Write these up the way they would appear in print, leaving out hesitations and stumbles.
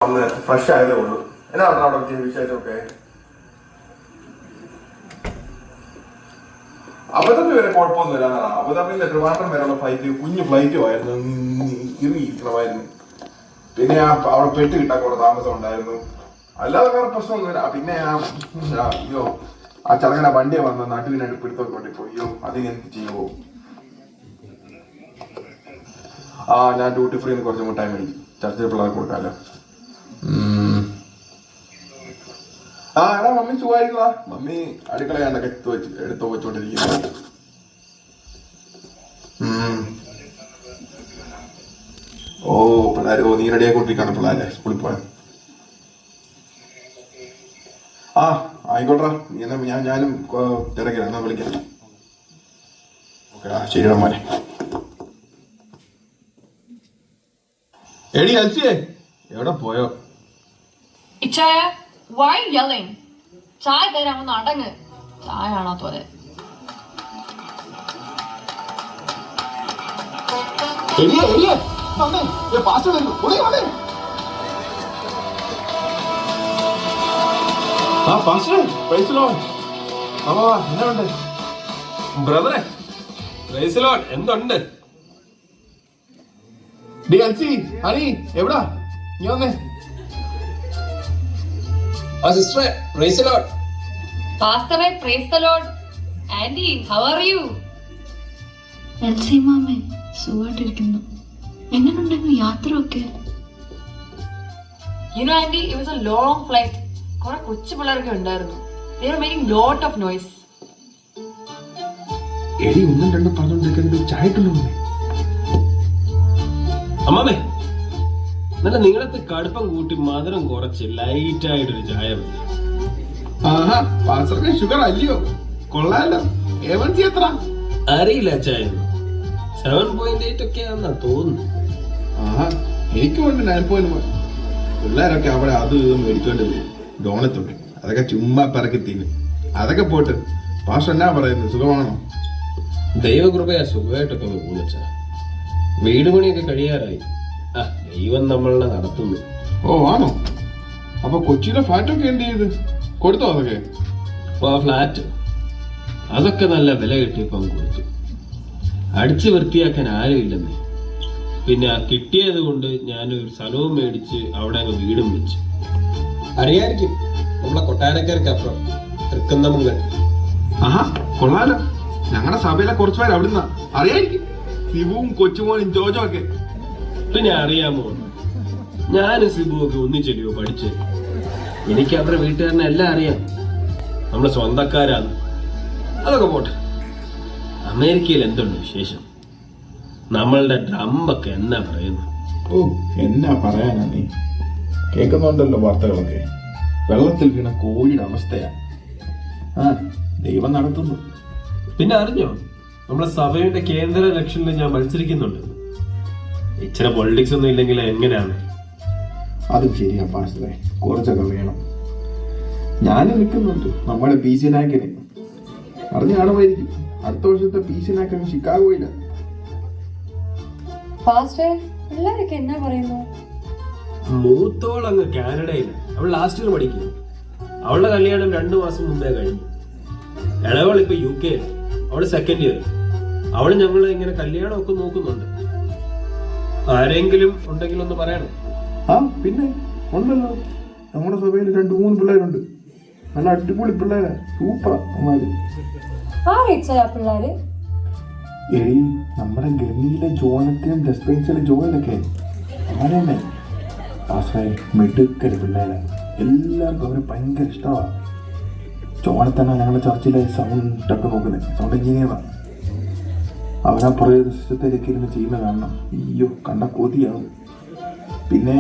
ഒന്ന് ഫ്രഷ് ആയതേ ഉള്ളൂ. എന്നാണ് അവിടെ വിശേഷമൊക്കെ? അബുദാബി വരെ കുഴപ്പമൊന്നുമില്ല. അബുദാബിയിൽ ട്രിവാൻഡ്രം വരെയുള്ള ഫ്ലൈറ്റ് കുഞ്ഞു ഫ്ലൈറ്റും ആയിരുന്നു, ഇറങ്ങിയിരിക്കണമായിരുന്നു. പിന്നെ അവിടെ പെട്ട് കിട്ടാൻ കൂടെ താമസം ഉണ്ടായിരുന്നു. അല്ലാതെ വേറെ പ്രശ്നമൊന്നുമില്ല. പിന്നെ അയ്യോ ആ ചെറുങ്ങനെ വണ്ടിയെ വന്ന നാട്ടുവിനായിട്ട് പിടുത്തോട്ട് പോയോ, അതിനെന്ത് ചെയ്യുമോ? ഞാൻ ഡ്യൂട്ടി ഫ്രീന്ന് കുറച്ച് മുട്ടായി മേടിക്കും, ചർച്ചിൽ പിള്ളേർക്ക് കൊടുക്കാമല്ലോ. എടാ മമ്മി സുഖമായിരിക്കുവാ? മമ്മി അടുക്കളയാണ്ടൊക്കെ എടുത്തു വെച്ചോണ്ടിരിക്കുന്നു. ഓ പിള്ളേര്, നീ റെഡിയായിക്കൊണ്ടിരിക്കാണ് പിള്ളേരെ സ്കൂളിൽ പോയാൽ. ആയിക്കോട്ടെ, നീ എന്നാ ഞാനും തിരക്കില്ല, എന്നാ വിളിക്കാം. ഓക്കെ ശരിയാ മോനെ. എടി അൽസിയെ എവിടെ പോയോ? Why yelling? ചായ തരാമെന്ന് അടങ്ങ്. ചായ ആണോ തോരെ? ബ്രദറെ എന്തുണ്ട്? എവിടാ നീ വന്നേ? Sister, praise the Lord. Pastor, praise the Lord. Andy, how are you? Elsy മാമേ സുഖമായിട്ടിരിക്കുന്നു. എങ്ങനെയുണ്ടായിരുന്നു യാത്ര ഒക്കെ? You know Andy, it was a long flight. കുറെ കൊച്ചു പിള്ളേരൊക്കെ ഉണ്ടായിരുന്നു. They were making lot of noise. എടി ഒന്നും രണ്ടും പറഞ്ഞോണ്ടിരിക്കുന്നത് ചായക്കുള്ളൂ. അമ്മാമേ, നല്ല നീളത്തിൽ കടുപ്പം കൂട്ടി മധുരം കുറച്ച് ലൈറ്റ് ആയിട്ടൊരു ചായ മതി. ഷുഗർ അല്ലയോ? കൊള്ളാലോ. എത്ര അറിയില്ല ചായ 7.8 ഒക്കെ ആണെന്നാ തോന്നുന്നു. എനിക്ക് വേണ്ടി 9.1. പിള്ളേരൊക്കെ അവിടെ അത് ഇതും മേടിച്ചോണ്ട് വരും. ഡോണത്തുണ്ട്, അതൊക്കെ ചുമ്മാ പിറക്കി തിന്നും. അതൊക്കെ പോട്ട് പാസ്റ്റർ എന്നാ പറയുന്നത്, സുഖമാണോ? ദൈവകൃപയാ സുഖമായിട്ടൊക്കെ പോകുന്ന വീട് പണിയൊക്കെ കഴിയാറായി. ദൈവം നമ്മളെ നടത്തുന്നു. ഓ ആണോ? അപ്പൊ കൊച്ചിയിലെ ഫ്ലാറ്റൊക്കെ എന്ത് ചെയ്ത് കൊടുത്തോ? അതൊക്കെ ഫ്ലാറ്റ് അതൊക്കെ നല്ല വില കിട്ടിയപ്പം കൊടുത്തു. അടിച്ചു വൃത്തിയാക്കാൻ ആരും ഇല്ലെന്നേ. പിന്നെ കിട്ടിയത് കൊണ്ട് ഞാനൊരു സ്ഥലവും മേടിച്ച് അവിടെ അങ്ങ് വീടും വെച്ച്. അറിയായിരിക്കും, നമ്മളെ കൊട്ടാരക്കാർക്ക് തൃക്കുന്നമംഗൽ. കൊള്ളാലോ. ഞങ്ങളുടെ സഭയിലെ കുറച്ചു പേര് അവിടുന്ന് അറിയായിരിക്കും, ശിവുവും കൊച്ചുമോനും ജോജോ ഒക്കെ. പിന്നെ അറിയാമോ, ഞാനും സിബുവൊക്കെ ഒന്നിച്ചെടിയോ പഠിച്ച്. എനിക്ക് അവരുടെ വീട്ടുകാരനെ എല്ലാം അറിയാം, നമ്മുടെ സ്വന്തക്കാരാണ്. അതൊക്കെ പോട്ടെ, അമേരിക്കയിൽ എന്തുണ്ട് വിശേഷം? നമ്മളുടെ ഡ്രമ്പൊക്കെ എന്നാ പറയുന്നു? എന്നാ പറയാനാ, നീ കേൾക്കുന്നുണ്ടല്ലോ വാർത്തകളൊക്കെ. വെള്ളത്തിൽ വീണ കോഴിയുടെ അവസ്ഥയാ. ദൈവം നടത്തുന്നു. പിന്നെ അറിഞ്ഞോ, നമ്മളെ സഭയുടെ കേന്ദ്ര ഇലക്ഷനിൽ ഞാൻ മത്സരിക്കുന്നുണ്ട്. ഇച്ചിരി പൊളിറ്റിക്സ് ഒന്നും ഇല്ലെങ്കിൽ എങ്ങനെയാണ്? അതും ശരിയാ പാസ്റ്ററെ, കുറച്ചൊക്കെ വേണം. ഞാനും നിൽക്കുന്നുണ്ട് നമ്മുടെ PC നായകന്. അറിഞ്ഞ കാണുമായിരിക്കും, അടുത്ത വർഷത്തെ PC നായകൻ ഷിക്കാഗോയില്ല. പിള്ളേരൊക്കെ എന്നാ പറയുന്നു? മൂത്തോൾ അങ്ങ് കാനഡയിൽ, അവൾ ലാസ്റ്റ് ഇയർ പഠിക്കുന്നു. അവളുടെ കല്യാണം 2 മാസം മുമ്പേ കഴിഞ്ഞു. ഇളവൾ ഇപ്പൊ UK, അവള് 2nd ഇയർ. അവള് ഞങ്ങളെ ഇങ്ങനെ കല്യാണമൊക്കെ നോക്കുന്നുണ്ട്. ആരെങ്കിലും ഉണ്ടെങ്കിൽ ഒന്ന് പറയണം. പിന്നെ ഉണ്ടല്ലോ, നമ്മുടെ സഭയിൽ 2-3 പിള്ളേരുണ്ട്, നല്ല അടിപൊളി പിള്ളേരാ, സൂപ്പറാ. പിള്ളേര് നമ്മുടെ ഗമിയിലെ ജോനത്തിനും ഡെസ്പെൻസിലെ ജോയിലൊക്കെ അങ്ങനെ മെടുക്കല് പിള്ളേരാ. എല്ലാവർക്കും അവര് ഭയങ്കര ഇഷ്ടമാണ്. ജോനത്തന്നെ ഞങ്ങളുടെ ചർച്ചിലെ സൗണ്ട് ഒക്കെ നോക്കുന്നത്, സൗണ്ട് എഞ്ചിനീയറാണ്. അവനാ പുറകെ സിസ്റ്റത്തിലേക്ക് ഇരുന്ന് ചെയ്യുന്ന കാണണം, അയ്യോ കണ്ട കൊതിയാവും. പിന്നെ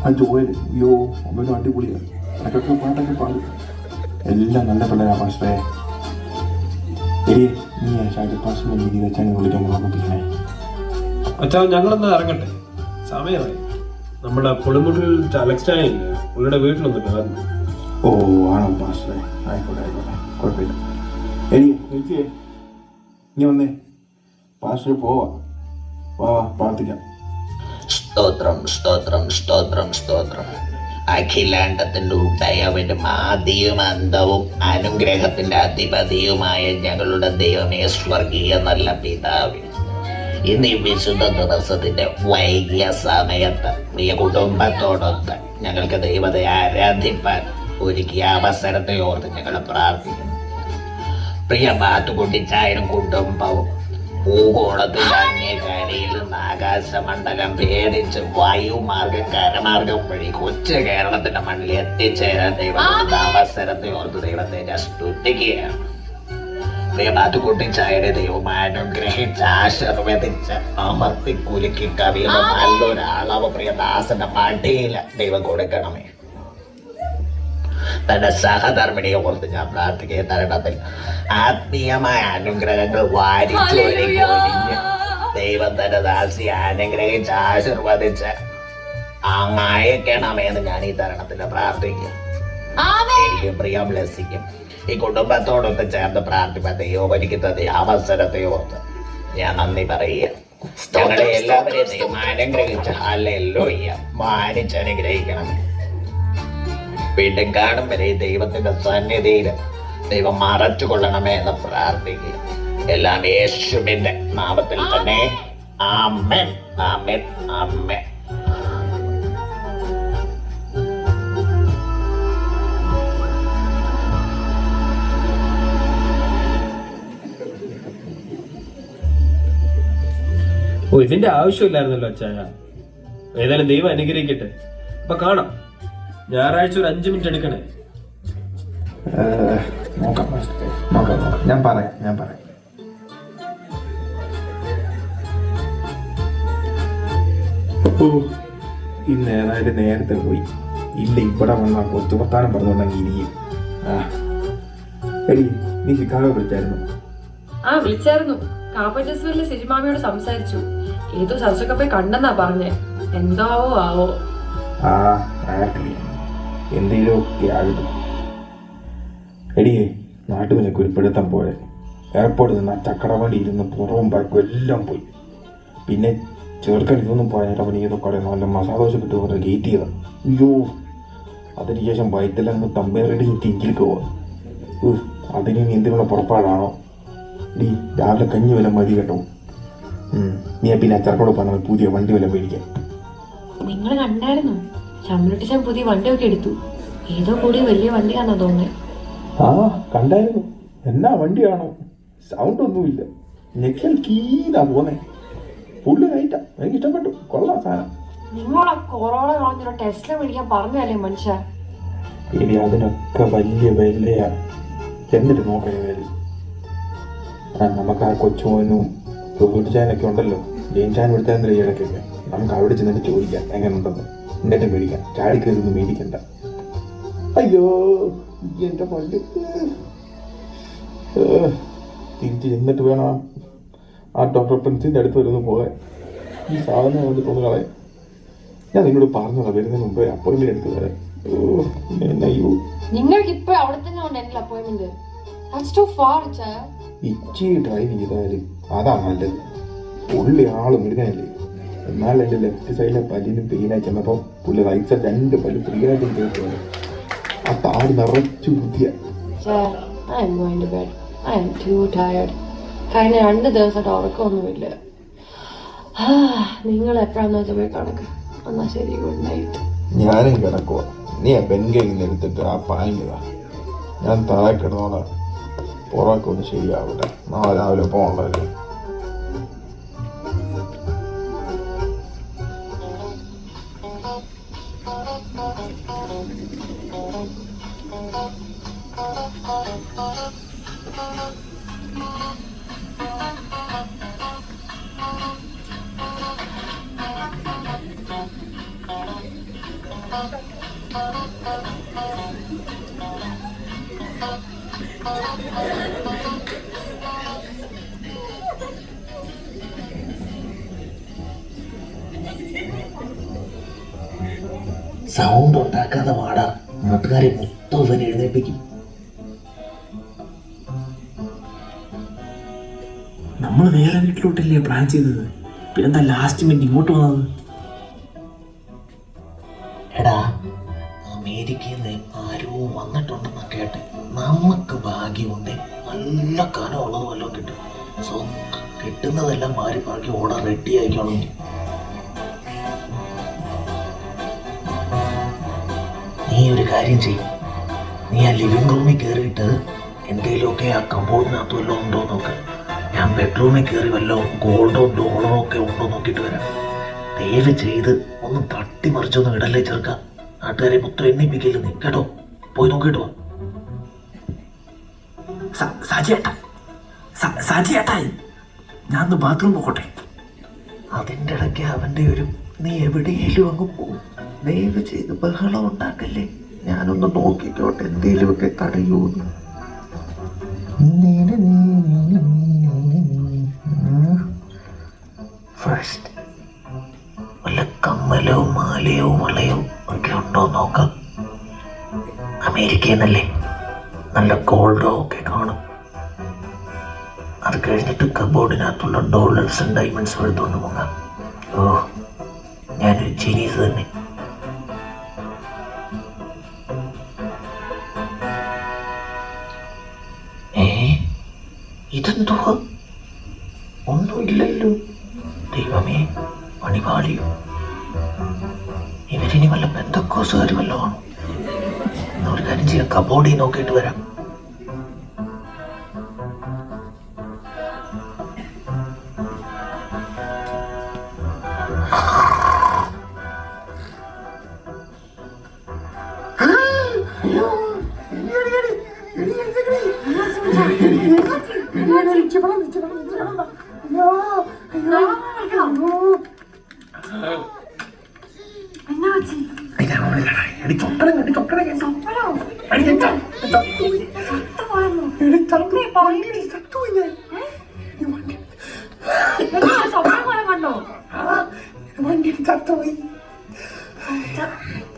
ആ ജോയൽ, അയ്യോ അവനും അടിപൊളിയാണ്, അതൊക്കെ പാട്ടൊക്കെ പാടും. എല്ലാം നല്ല പിള്ളേരാ പാസ്റ്റേ. നീ പാസ്റ്ററിനെ രീതി വെച്ചാൽ വിളിക്കാൻ ഓർമ്മിപ്പിക്കണേ. അച്ഛാ, ഞങ്ങളൊന്ന് ഇറങ്ങട്ടെ, സമയമായി. നമ്മുടെ പുളിമുട്ടിൽ അലക്സായില്ലേ, പുള്ളിയുടെ വീട്ടിലൊന്ന് കയറുന്നു. ഓ ആണോ പാസ്റ്റേ? ആയിക്കോട്ടെ ആയിക്കോട്ടെ, കുഴപ്പമില്ല. നീ വന്നേ, പാസ്റ്റർ പോവാ, വാ പ്രാർത്ഥിക്കാം. സ്തോത്രം സ്തോത്രം സ്തോത്രം സ്തോത്രം. അഖിലാണ്ടത്തിന്റെ ഉടയവനും ആദിയും അന്തവും അനുഗ്രഹത്തിന്റെ അധിപതിയുമായ ഞങ്ങളുടെ ദൈവമേ, സ്വർഗീയ നല്ല പിതാവേ, ഇന്ന് ഈ വിശുദ്ധ ദിവസത്തിന്റെ വൈകിയ സമയത്ത് പ്രിയ കുടുംബത്തോടൊത്ത് ഞങ്ങൾക്ക് ദൈവത്തെ ആരാധിപ്പാൻ ഒരുക്കിയ അവസരത്തെ ഓർത്ത് ഞങ്ങൾ പ്രാർത്ഥിക്കുന്നു. പ്രിയ മാത്തുകുട്ടിച്ചായനും കുടുംബവും ഭൂഗോളത്തിൽ അങ്ങേക്കരയിൽ നിന്ന് ആകാശമണ്ഡലം ഭേദിച്ച് വായുമാർഗം കരമാർഗം വഴി കൊച്ചു കേരളത്തിന്റെ മണ്ണിൽ എത്തിച്ചേരാൻ ദൈവം അവസരത്തെ ഓർത്ത് ദൈവത്തെ ഞാൻ സ്തുതിക്കുകയാണ്. പ്രിയ മാത്തുകുട്ടിച്ചായനെ ദൈവം അനുഗ്രഹിച്ച് ആശീർവദിച്ച് അമർത്തി കുലുക്കി കവിയുന്ന നല്ലൊരളവ് പ്രിയദാസന്റെ മടിയിൽ ദൈവം കൊടുക്കണമേ. തന്റെ സഹധർമ്മിണിയെ ഓർത്ത് ഞാൻ പ്രാർത്ഥിക്കുക. തരണത്തിൽ ആത്മീയമായ അനുഗ്രഹങ്ങൾ വാരിച്ചു ഒരിഞ്ഞ് ദൈവം തന്റെ ദാസിയെ അനുഗ്രഹിച്ച് ആശീർവദിച്ച് അങ്ങയക്കണമെന്ന് ഞാൻ ഈ തരണത്തിൽ പ്രാർത്ഥിക്കുക. എനിക്ക് പ്രിയ ബ്ലെസ്സിക്കും ഈ കുടുംബത്തോടൊത്ത് ചേർന്ന് പ്രാർത്ഥിപ്പാൻ ദൈവം ഒരുക്കുന്നത് അവസരത്തെ ഓർത്ത് ഞാൻ നന്ദി പറയുക. ഞങ്ങളെ എല്ലാവരെയും ദൈവം അനുഗ്രഹിച്ച് ഹല്ലേലൂയ മാനിച്ച് അനുഗ്രഹിക്കണം. വീണ്ടും കാണും വരെ ദൈവത്തിന്റെ സന്നിധിയിൽ ദൈവം മറച്ചു കൊള്ളണമേ എന്ന് പ്രാർത്ഥിക്കുക. എല്ലാം യേശുവിന്റെ നാമത്തിൽ തന്നെ. ആമേൻ ആമേൻ ആമേൻ. ഓ, ഇതിന്റെ ആവശ്യമില്ലായിരുന്നല്ലോ അച്ചായ. ഏതായാലും ദൈവം അനുഗ്രഹിക്കട്ടെ. അപ്പൊ കാണാം. ഞായറാഴ്ച ഒരു 5 മിനിറ്റ് എടുക്കണേ. നോക്കാം നോക്കാം. ഞാൻ പറയാം. ഇന്ന് ഏതായാലും നേരത്തെ പോയി. ഇല്ല, ഇവിടെ വന്നാൽ കൊച്ചുവർത്താനം പറഞ്ഞുണ്ടെങ്കിൽ ഇരിക്കും. എടി, നീ ചിക്കാഗോ വിളിച്ചായിരുന്നു? വിളിച്ചായിരുന്നു. കാപ്പറ്റസ്വരിലെ സിജിമാമിയോട് സംസാരിച്ചു. ഏതോ ചർച്ചൊക്കെ പോയി കണ്ടെന്നാ പറഞ്ഞേ. എന്താവോ ആവോ. എന്തെങ്കിലുമൊക്കെ ആകുന്നു. എടിയേ, നാട്ടുവിനെ കുരിപ്പെടുത്താൻ പോയെ. എയർപോർട്ടിൽ നിന്ന് ആ ചക്കടവണ്ടി ഇരുന്ന് പുറവും ബാക്കും എല്ലാം പോയി. പിന്നെ ചേർക്കാൻ ഇതൊന്നും പോയാൽ അവൻ ഏതോ കടയിൽ നല്ല മസാദോശ കിട്ടുക പറഞ്ഞ് ഗേറ്റ് ചെയ്താ. അയ്യോ, അതിനുശേഷം വയറ്റിലങ്ങ് തമ്പേറടി തിങ്കിലേക്ക് പോവാ. അതിന് എന്തിനുള്ള പുറപ്പാടാണോ? ഡീ, രാവിലെ കഞ്ഞി വില മതി കേട്ടോ. നീ പിന്നെ അച്ചറക്കോട് പറഞ്ഞ പുതിയ വണ്ടി വില മേടിക്കാൻ. നിങ്ങൾ കണ്ടായിരുന്നു? ചമ്മലട്ടിച്ചാൻ പുതിയ വണ്ടിയൊക്കെ എടുത്തു. ഏതോ കൂടി വലിയ വണ്ടിയാണെന്നാ തോന്നുന്നത്. കണ്ടായിരുന്നു. എന്നാ വണ്ടിയാണോ? സൗണ്ട് ഒന്നുമില്ല. നെക്സൽ കീതാ പോന്നെ. ഫുള്ള് നൈറ്റാ. എനിക്ക് ഇഷ്ടപ്പെട്ടു. കൊള്ളാം സാധനം. നിങ്ങളെ കൊറോണ കളഞ്ഞൊരു ടെസ്റ്റിൽ മേടിക്കാൻ പറഞ്ഞല്ലേ മനുഷ്യ. ഇനി അതിനൊക്കെ വലിയ വിലയാ. എന്നിട്ട് നോക്കണേ വില. നമുക്ക് ആ കൊച്ചുമോനും വീട്ടുചാനൊക്കെ ഉണ്ടല്ലോ, ജെയിൻ ചാൻ വിടുത്താൻ ഇടയ്ക്കൊക്കെ നമുക്ക് അവിടെ ചെന്നിട്ട് ചോദിക്കാം എങ്ങനെ ഉണ്ടെന്ന്. എന്നിട്ട് മേടിക്കാം. ചാടിക്കരുതൊന്നും മേടിക്കണ്ട. അയ്യോ, എൻ്റെ പല്ല്. തിരിച്ച് ചെന്നിട്ട് വേണം ആ ഡോക്ടർ പ്രിൻസിൻ്റെ അടുത്ത് വരുന്നു പോകാൻ. ഈ സാധനം കൊണ്ട് തോന്നുകളെ. ഞാൻ നിന്നോട് പറഞ്ഞതാ വരുന്നതിന് മുമ്പേ അപ്പോയിൻമെന്റ് എടുത്ത് തരാം. അയ്യോ, നിങ്ങൾക്ക് ഇപ്പൊ അവിടെ തന്നെ ഉണ്ട് എന്റെ അപ്പോയിന്റ്മെന്റ്. ഇച്ചി ഡ്രൈവ് ചെയ്താല് അതാ നല്ലത്. പുള്ളി ആള് മുഴുവനല്ലേ. എന്നാൽ എൻ്റെ ലെഫ്റ്റ് സൈഡിലെ പല്ലിനും പെയിനായി ചെന്നപ്പോൾ പുള്ളി റൈറ്റ് സൈഡ് 2 പല്ല് ഫ്രീ ആയിട്ടും കേട്ടു. ആ താട് നിറച്ചു ബുദ്ധിയ. കഴിഞ്ഞ 2 ദിവസമായിട്ട് ഉറക്കമൊന്നുമില്ല. നിങ്ങൾ എപ്പോഴാന്ന് വെച്ചാൽ പോയി കണക്ക്. എന്നാ ശരി, ഗുഡ് നൈറ്റ്. ഞാനും കിടക്കുക. നീ ആ പെൻകയിൽ നിന്ന് എടുത്തിട്ട് ആ പാങ്ങിയതാ. ഞാൻ താഴെ കിടന്നോളാം. പുറമൊക്കെ ഒന്ന് ശരിയാവട്ടെ. നാളെ രാവിലെ പോകണ്ടല്ലേ. സൗണ്ട് ഉണ്ടാക്കാതെ പാടാ. നാട്ടുകാരെ മൊത്തം ഇവനെ എഴുന്നേൽപ്പിക്കും. നമ്മൾ വേറെ വീട്ടിലോട്ടല്ലേ പ്ലാൻ ചെയ്തത്. പിന്നെന്താ ലാസ്റ്റ് മിനിറ്റ് ഇങ്ങോട്ട് വന്നത്? എടാ, അമേരിക്കയിൽ നിന്ന് ആരോ വന്നിട്ടുണ്ടെന്ന് കേട്ടെ. നമുക്ക് ഭാഗ്യമുണ്ട്, നല്ല കനമുള്ളത് വല്ലതും കിട്ടും. സോ കിട്ടുന്നതെല്ലാം മാറി ബാക്കി ഓർഡർ റെഡി ആയിക്കോളും. നീ ഒരു കാര്യം ചെയ്യും, നീ ആ ലിവിങ് റൂമിൽ കയറിയിട്ട് എന്തെങ്കിലുമൊക്കെ ആ കബോർഡിനകത്ത് വല്ലതും ഉണ്ടോ നോക്ക്. ഞാൻ ബെഡ്റൂമിൽ കയറി വല്ലതും ഗോൾഡോ ഡോളറോ ഒക്കെ ഉണ്ടോ നോക്കിയിട്ട് വരാം. ദയവ് ചെയ്ത് ഒന്ന് തട്ടിമറിച്ചൊന്നും ഇടല്ലേ ചെറുക്ക. നാട്ടുകാരെ മൊത്തം എണ്ണിപ്പിക്കില്ല നീ, കേട്ടോ? പോയി നോക്കിയിട്ട് വാ. സാജിയേട്ടായി, ഞാൻ ഒന്ന് ബാത്റൂം പോകട്ടെ. അതിൻ്റെ ഇടയ്ക്ക് അവൻ്റെ ഒരു നീ എവിടെയെങ്കിലും അങ്ങ് പോകും. ദയവ് ചെയ്ത് ബഹളം ഉണ്ടാക്കല്ലേ. ഞാനൊന്ന് നോക്കിക്കോട്ടെ എന്തെങ്കിലുമൊക്കെ തടയൂന്ന്. ഫസ്റ്റ് വല്ല കമ്മലോ മാലയോ വളയോ ഒക്കെ ഉണ്ടോ നോക്കാം. അമേരിക്കയിൽ നിന്നല്ലേ, നല്ല ഗോൾഡോ ഒക്കെ കാണും. അത് കഴിഞ്ഞിട്ട് കബോർഡിനകത്തുള്ള ഡോളേഴ്സും ഡയമണ്ട്സും എടുത്തുകൊണ്ട് പോകാം. ഓ, ഞാനൊരു ജീനിയസ് തന്നെ. ഇതെന്തുവാ? ഒന്നുമില്ലല്ലോ. ദൈവമേ, പണിപാളിയോ? ഇവരിനി വല്ല പെന്തക്കോസുകാർ വല്ലതും ആണോ? ഒരു കാര്യം ചെയ്യാം, കബോർഡിൽ നോക്കിയിട്ട് വരാം.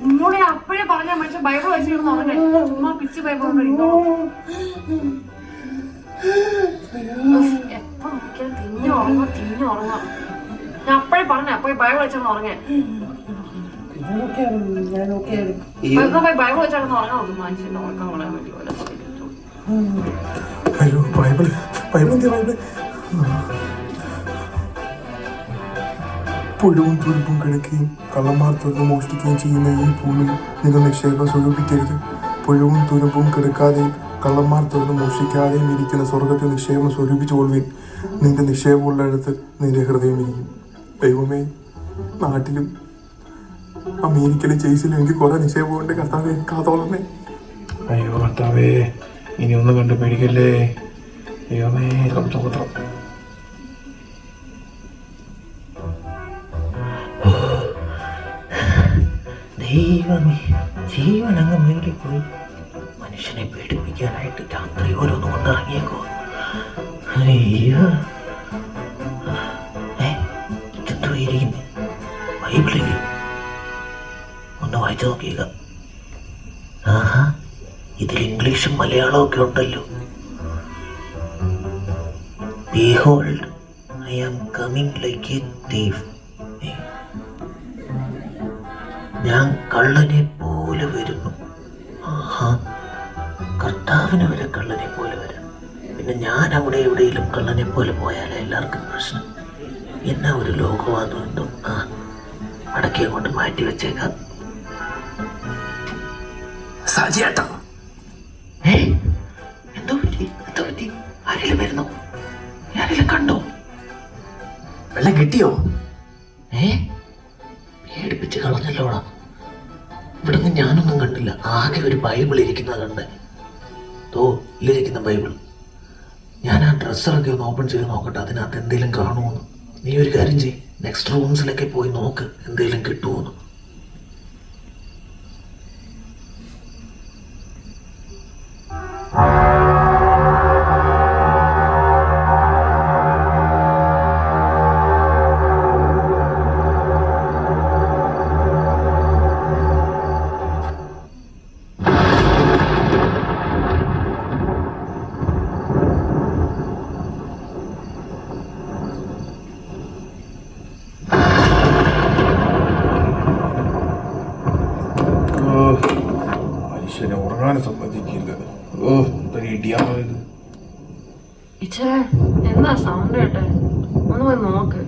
നിന്നോട് അപ്പഴേ പറഞ്ഞ മനുഷ്യൻ ബൈബിൾ വെച്ചിരുന്നു ഉറങ്ങേ. ചുമ്മാ പിച്ച് ബൈബിൾ എപ്പോ നോക്കിയാൽ തിഞ്ഞുറങ്ങാം. ഞാൻ അപ്പഴേ പറഞ്ഞ അപ്പഴേ ബൈബിൾ വെച്ചിരുന്നു ഉറങ്ങേ. ബൈബിൾ വെച്ചായിരുന്നു ഉറങ്ങാൻ നോക്കും മനുഷ്യന്റെ ഉറക്കം കളയാൻ വേണ്ടി. അയ്യോ, ബൈബിൾ എന്തിയാ ബൈബിൾ? പുഴവും തുരുമ്പും കിടക്കുകയും കള്ളന്മാർ തുറന്ന് മോഷ്ടിക്കുകയും ചെയ്യുന്ന ഈ ഭൂമിയിൽ നിങ്ങൾ നിക്ഷേപം സ്വരൂപിക്കരുത്. പുഴവും തുരുമ്പും കിടക്കാതെയും കള്ളന്മാർ തുറന്ന് മോഷ്ടിക്കാതെയും ഇരിക്കുന്ന സ്വർഗത്തിൽ നിക്ഷേപം സ്വരൂപിച്ചുകൊള്ളുവിൻ. നിന്റെ നിക്ഷേപമുള്ളിടത്ത് നിന്റെ ഹൃദയം ഇരിക്കും. ദൈവമേ, നാട്ടിലും അമേരിക്കയിലെ ചേസിലും എനിക്ക് കുറെ നിക്ഷേപമുണ്ട്. കർത്താവേ, കാത്തോളണേ. അയ്യോ കർത്താവേ, ഇനി ഒന്നും കണ്ട് പേടിക്കല്ലേ. ദൈവമേ, കംസപുത്രം. ദൈവമേ, ജീവനങ്ങ് മേടിപ്പോയി. മനുഷ്യനെ പേടിപ്പിക്കാനായിട്ട് രാത്രി ഓരോന്ന് കൊണ്ടിറങ്ങിയേക്കോ. അയ്യോ, ഇതെന്തോ ഇരിക്കുന്നു? ബൈബിളില്ലേ? ഒന്ന് വായിച്ചു നോക്കിയേക്ക. ആഹാ, ഇതിൽ ഇംഗ്ലീഷും മലയാളവും ഒക്കെ ഉണ്ടല്ലോ. Behold, I am coming like a thief. ഞാൻ കള്ളനെ പോലെ വരുന്നു. ആഹാ, കർത്താവിന് വരെ കള്ളനെ പോലെ വരാം. പിന്നെ ഞാൻ അവിടെ എവിടെയെങ്കിലും കള്ളനെ പോലെ പോയാലേ എല്ലാവർക്കും പ്രശ്നം. എന്നാ ഒരു ലോകവാദം എന്തോ. ആ, അടക്കി അങ്ങോട്ട് മാറ്റി വെച്ചേക്കാം. സാജിയേട്ടാ, എന്തോ പറ്റി? ആരെങ്കിലും വരുന്നോ? ആരെങ്കിലും കണ്ടോ? വെള്ളം കിട്ടിയോ? പേടിപ്പിച്ച് കളഞ്ഞല്ലോടാ. ഇവിടെ നിന്ന് ഞാനൊന്നും കണ്ടില്ല. ആകെ ഒരു ബൈബിൾ ഇരിക്കുന്നത് കണ്ടേ. ഇതിലിരിക്കുന്ന ബൈബിൾ. ഞാൻ ആ ഡ്രസ്സറൊക്കെ ഒന്ന് ഓപ്പൺ ചെയ്ത് നോക്കട്ടെ, അതിനകത്ത് എന്തെങ്കിലും കാണുമോന്ന്. നീ ഒരു കാര്യം ചെയ്യ്, നെക്സ്റ്റ് റൂംസിലൊക്കെ പോയി നോക്ക് എന്തെങ്കിലും കിട്ടുമോന്ന്. ഉറങ്ങാൻ സമ്മതിക്കില്ല. ഓ എന്തൊരു ഇടിയാണോ ഇത്. ഇച്ചേ എന്താ സൗണ്ട് കേട്ടെ? ഒന്ന് പോയി നോക്ക്.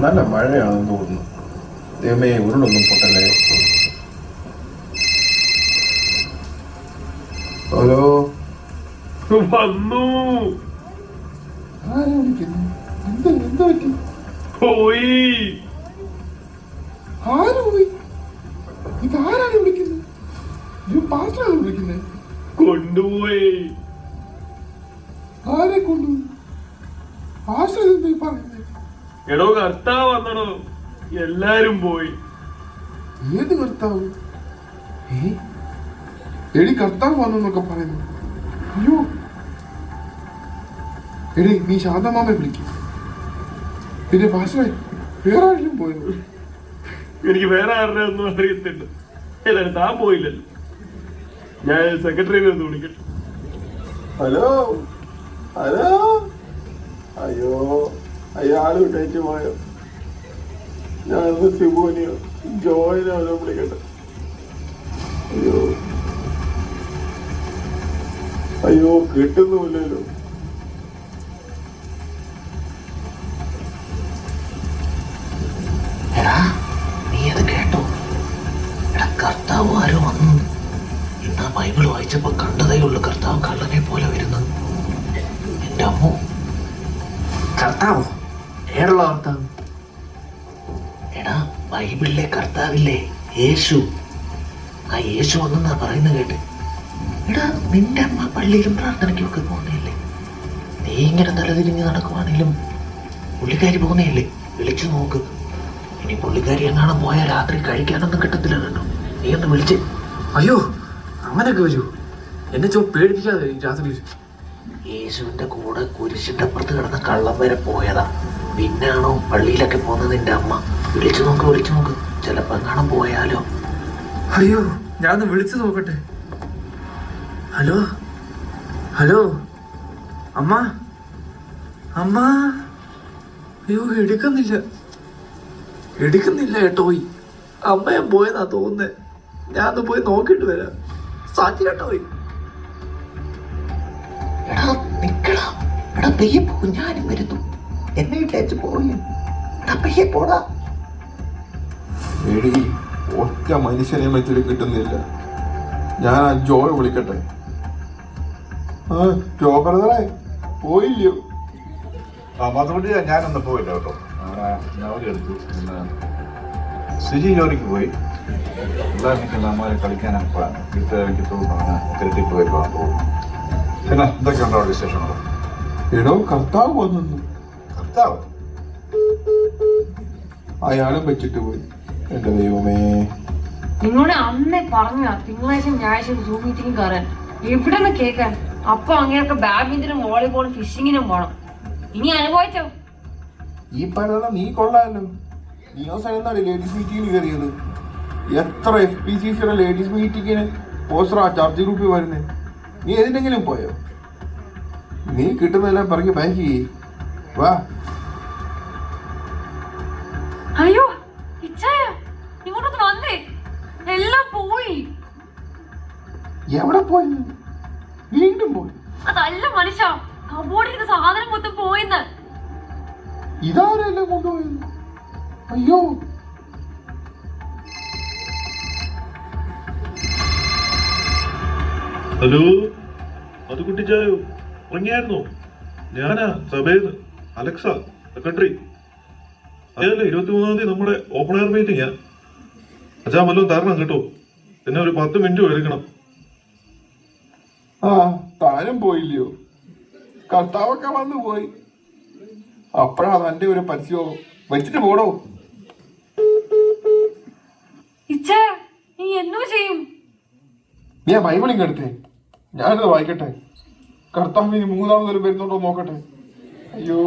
നല്ല മഴയാണെന്ന് തോന്നുന്നു. ദൈവമേ ഉരുളൊന്നും പൊട്ടല്ലേ. ഹലോ, വന്നു ആരാ വിളിക്കുന്നു? എന്താ പറ്റി? പോയി. ആര് പോയി? ഇതാരാണ് വിളിക്കുന്നത്? ഇത് പാസ്റ്ററാണ് വിളിക്കുന്നത്. കൊണ്ടുപോയി. ആരെ കൊണ്ടുപോയി? പാസ്റ്റർ എന്താ പറയുന്നത്? എടോ കർത്താവ് വന്നടോ, എല്ലാരും പോയി. ഏത് കർത്താവ്? എടി കർത്താവ് വന്നൊക്കെ പറയുന്നു. അയ്യോ എടി നീ ശാന്തമാമെ വിളിക്കും. പിന്നെ പാസ്റ്ററെ വേറെ ആരെങ്കിലും പോയോ? എനിക്ക് വേറെ ആരുടെ ഒന്നും അറിയത്തില്ല. എല്ലാരും താൻ പോയില്ലല്ലോ. ഞാൻ സെക്രട്ടറിനെ ഒന്ന് വിളിക്കട്ടെ. Hello hello. അയ്യോ അയാള് വിട്ടേച്ച് പോയോ? ഞാനൊന്ന് ശിവനെയോ ജോയിനോ വിളിക്കട്ടെ. അയ്യോ അയ്യോ കിട്ടുന്നുമില്ലല്ലോ. എടാ നീ അത് കേട്ടോ? എടാ കർത്താവ് ആരോ വന്നു. ഇന്ന് ബൈബിൾ വായിച്ചപ്പോ കണ്ടതേ ഉള്ളു കർത്താവ് കള്ളനെ പോലെ വരുന്നത്. എന്റെ അമ്മോ. കർത്താവോ? ഏടുള്ള കർത്താവ്? എടാ ബൈബിളിലെ കർത്താവില്ലേ, യേശു. ആ യേശു വന്നെന്നാ പറയുന്നത് കേട്ട്. എടാ നിന്റെ അമ്മ പള്ളിയിലും പ്രാർത്ഥനയ്ക്കൊക്കെ പോകുന്നില്ലേ? നീ ഇങ്ങനെ തലതിരിഞ്ഞ് നടക്കുവാണെങ്കിലും പുള്ളിക്കാരി പോകുന്നില്ലേ? വിളിച്ചു നോക്ക്. ഇനി പുള്ളിക്കാരി എങ്ങാണ് പോയാൽ രാത്രി കഴിക്കാനൊന്നും കിട്ടത്തില്ല കേട്ടോ. നീ ഒന്ന് വിളിച്ച്. അയ്യോ അങ്ങനെയൊക്കെ വരൂ. എന്നെ പേടിപ്പിക്കാതെ രാത്രി. യേശുവിന്റെ കൂടെ കുരിശിന്റെ അപ്പുറത്ത് കിടന്ന കള്ളം വരെ പോയതാ. പിന്നാണോ പള്ളിയിലൊക്കെ പോകുന്നത് നിന്റെ അമ്മ? വിളിച്ചു നോക്ക്. ചിലപ്പോ എങ്ങാനും പോയാലോ. അയ്യോ ഞാനൊന്ന് വിളിച്ചു നോക്കട്ടെ. ഹലോ ഹലോ അമ്മ അമ്മ. അയ്യോ എടുക്കുന്നില്ല കേട്ടോ. അമ്മയെ പോയെന്നാ തോന്നുന്നേ. ഞാനൊന്ന് പോയി നോക്കിയിട്ട് വരാം. സാക്ഷി കേട്ടോ. എടാ നിക്കളാ. എടാ പെയ്യെ പോ, ഞാനും വരുന്നു. എന്നെ ഇട്ടേച്ച് പോയി. എടാ പെയ്യെ പോടാ. എടി ഒറ്റ മനുഷ്യനെ വെച്ചിട്ട് കിട്ടുന്നില്ല. ഞാൻ ആ ജോയ് വിളിക്കട്ടെ. ആ ജോ ബ്രദറെ പോയില്ലയോ? അതുകൊണ്ട് ഞാനൊന്ന് പോയില്ല കേട്ടോ. ജോലി എടുത്തു. പിന്നെ സുജി ജോലിക്ക് പോയി. എല്ലാ നിൽക്കുന്ന അമ്മ കളിക്കാനാണ് പ്ലാൻ. ഇത് എനിക്ക് തോന്നുന്നു ക്രിക്കറ്റ് പോയി പോകാൻ പോകും. പിന്നെ എന്തൊക്കെയുണ്ടോ അവിടെ വിശേഷങ്ങൾ? എടോ കർത്താവ് വന്നു. കർത്താവ് അയാളും വെച്ചിട്ട് പോയി. എന്റെ ദൈവമേ. നിങ്ങളോട് അന്നേ പറഞ്ഞ തിങ്കളാഴ്ച ഞായറാഴ്ച സൂം മീറ്റിംഗ് കയറാൻ. എവിടെ നിന്ന് കേൾക്കാൻ? അപ്പൊ അങ്ങനെയൊക്കെ ബാഡ്മിന്റനും വോളിബോളും ഫിഷിങ്ങിനും പോണം. ഇനി അനുഭവിച്ചോ? ഈ പറയുന്ന നീ കൊള്ളാമല്ലോ. നീ അവസാനം ലേഡീസ് മീറ്റിങ്ങിന് കയറിയത്. എത്ര FPCC ലേഡീസ് മീറ്റിങ്ങിന് പോസ്റ്ററാ ചർച്ച ഗ്രൂപ്പിൽ വരുന്നേ. നീ ഏതിനെങ്കിലും പോയോ? നീ കിട്ടുന്നതെല്ലാം പറഞ്ഞ് ബാങ്ക് വാ. അയ്യോ ഇച്ചായ ഇങ്ങോട്ടൊന്ന് വന്നേ. എല്ലാം പോയി. എവിടെ പോയി? വീണ്ടും പോയി. അതല്ല മനുഷ്യ, കബോർഡിൽ സാധനം മൊത്തം പോയിന്ന്. ഇതാരെല്ലാം കൊണ്ടുപോയത്? അയ്യോ. ഹലോ, അത് കുട്ടിച്ചായോ ഉറങ്ങിയായിരുന്നോ? ഞാനാ സബേദ്, അലക്സ, സെക്രട്ടറി. അതല്ലേ 23-ാം തീയതി നമ്മുടെ ഓപ്പൺ എയർ മീറ്റിംഗാ. അച്ഛാ വല്ലതും തരണം കേട്ടോ. പിന്നെ ഒരു 10 മിനിറ്റ് എടുക്കണം. ആ താനും പോയില്ലയോ? കർത്താവൊക്കെ വന്നു പോയി. അപ്പോഴാ തന്റെ ഒരു പരസ്യവും വെച്ചിട്ട് പോടോ. നീ എന്നോ ചെയ്യും? ഞാൻ ബൈബിളിങ് എടുത്തേ. ഞാനത് വായിക്കട്ടെ. കർത്താവിന് 3-ാമതൊരു വരുന്നുണ്ടോ നോക്കട്ടെ. അയ്യോ.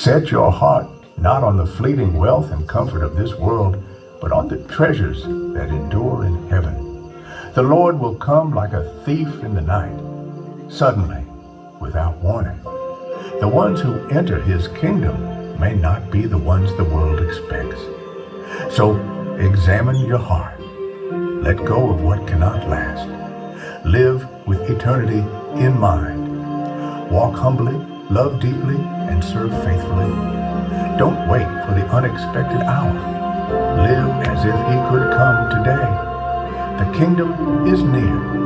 Set your heart not on the fleeting wealth and comfort of this world, but on the treasures that endure in heaven. The Lord will come like a thief in the night, suddenly, without warning. The ones who enter his kingdom may not be the ones the world expects. So examine your heart. Let go of what cannot last. Live with eternity in mind. Walk humbly, love deeply, and serve faithfully. Don't wait for the unexpected hour. Live as if he could come today. The kingdom is near.